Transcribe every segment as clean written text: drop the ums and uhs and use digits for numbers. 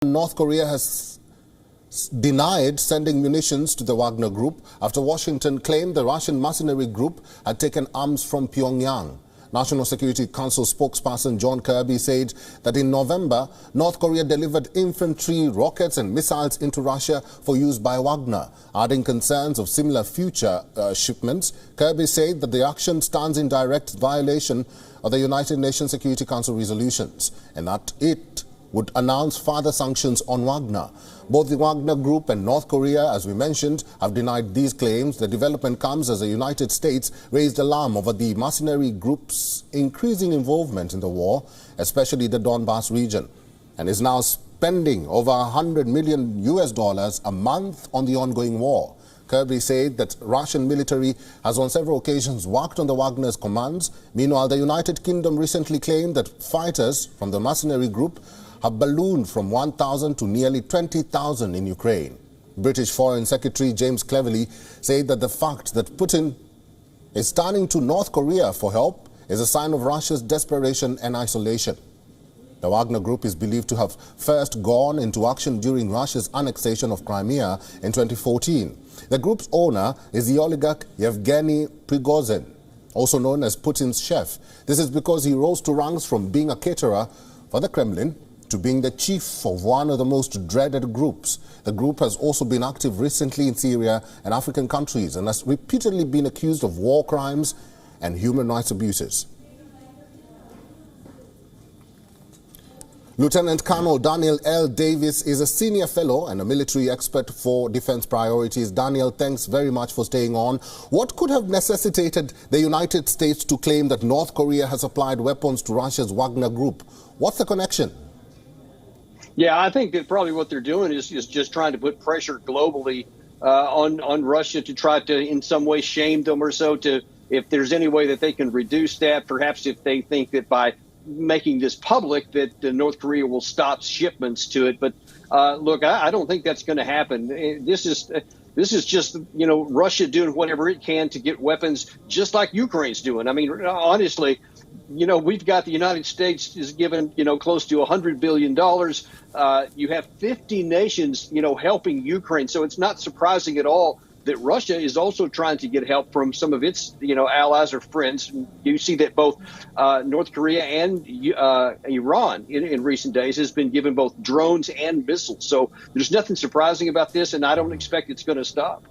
North Korea has denied sending munitions to the Wagner group after Washington claimed the Russian mercenary group had taken arms from Pyongyang. National Security Council spokesperson John Kirby said that in November, North Korea delivered infantry, rockets and missiles into Russia for use by Wagner. Adding concerns of similar future shipments, Kirby said that the action stands in direct violation of the United Nations Security Council resolutions and that it would announce further sanctions on Wagner. Both the Wagner Group and North Korea, as we mentioned, have denied these claims. The development comes as the United States raised alarm over the mercenary group's increasing involvement in the war, especially the Donbas region, and is now spending over $100 million a month on the ongoing war. Kirby said that Russian military has on several occasions worked on the Wagner's commands. Meanwhile, the United Kingdom recently claimed that fighters from the mercenary group have ballooned from 1,000 to nearly 20,000 in Ukraine. British Foreign Secretary James Cleverly said that the fact that Putin is turning to North Korea for help is a sign of Russia's desperation and isolation. The Wagner Group is believed to have first gone into action during Russia's annexation of Crimea in 2014. The group's owner is the oligarch Yevgeny Prigozhin, also known as Putin's chef. This is because he rose to ranks from being a caterer for the Kremlin to being the chief of one of the most dreaded groups. The group has also been active recently in Syria and African countries and has repeatedly been accused of war crimes and human rights abuses. Lieutenant Colonel Daniel L. Davis is a senior fellow and a military expert for defense priorities. Daniel, thanks very much for staying on. What could have necessitated the United States to claim that North Korea has supplied weapons to Russia's Wagner group? What's the connection? Yeah, I think that probably what they're doing is just trying to put pressure globally on Russia to try to in some way shame them or so, to if there's any way that they can reduce that, perhaps if they think that by making this public that North Korea will stop shipments to it. But look, I don't think that's going to happen. This is just, you know, Russia doing whatever it can to get weapons, just like Ukraine's doing. I mean, honestly, you know, we've got the United States is given, you know, close to $100 billion. You have 50 nations, you know, helping Ukraine. So it's not surprising at all that Russia is also trying to get help from some of its, you know, allies or friends. You see that both North Korea and Iran in recent days has been given both drones and missiles. So there's nothing surprising about this, and I don't expect it's going to stop.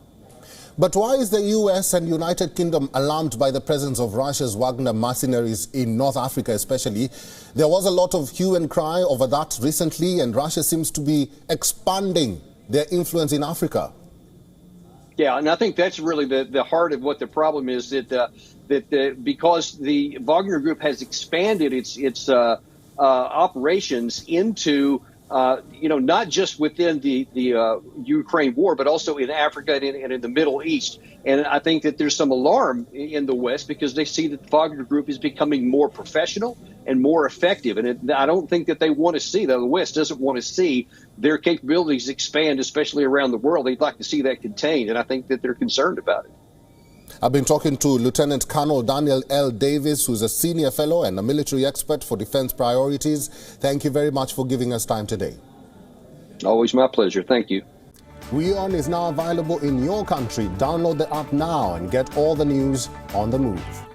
But why is the U.S. and United Kingdom alarmed by the presence of Russia's Wagner mercenaries in North Africa especially? There was a lot of hue and cry over that recently, and Russia seems to be expanding their influence in Africa. Yeah, and I think that's really the heart of what the problem is, that because the Wagner Group has expanded its operations into you know, not just within the Ukraine war, but also in Africa and in the Middle East. And I think that there's some alarm in the West because they see that the Wagner Group is becoming more professional and more effective. And I don't think that they want to see, the West doesn't want to see their capabilities expand, especially around the world. They'd like to see that contained. And I think that they're concerned about it. I've been talking to Lieutenant Colonel Daniel L. Davis, who's a senior fellow and a military expert for defense priorities. Thank you very much for giving us time today. Always my pleasure. Thank you. WION is now available in your country. Download the app now and get all the news on the move.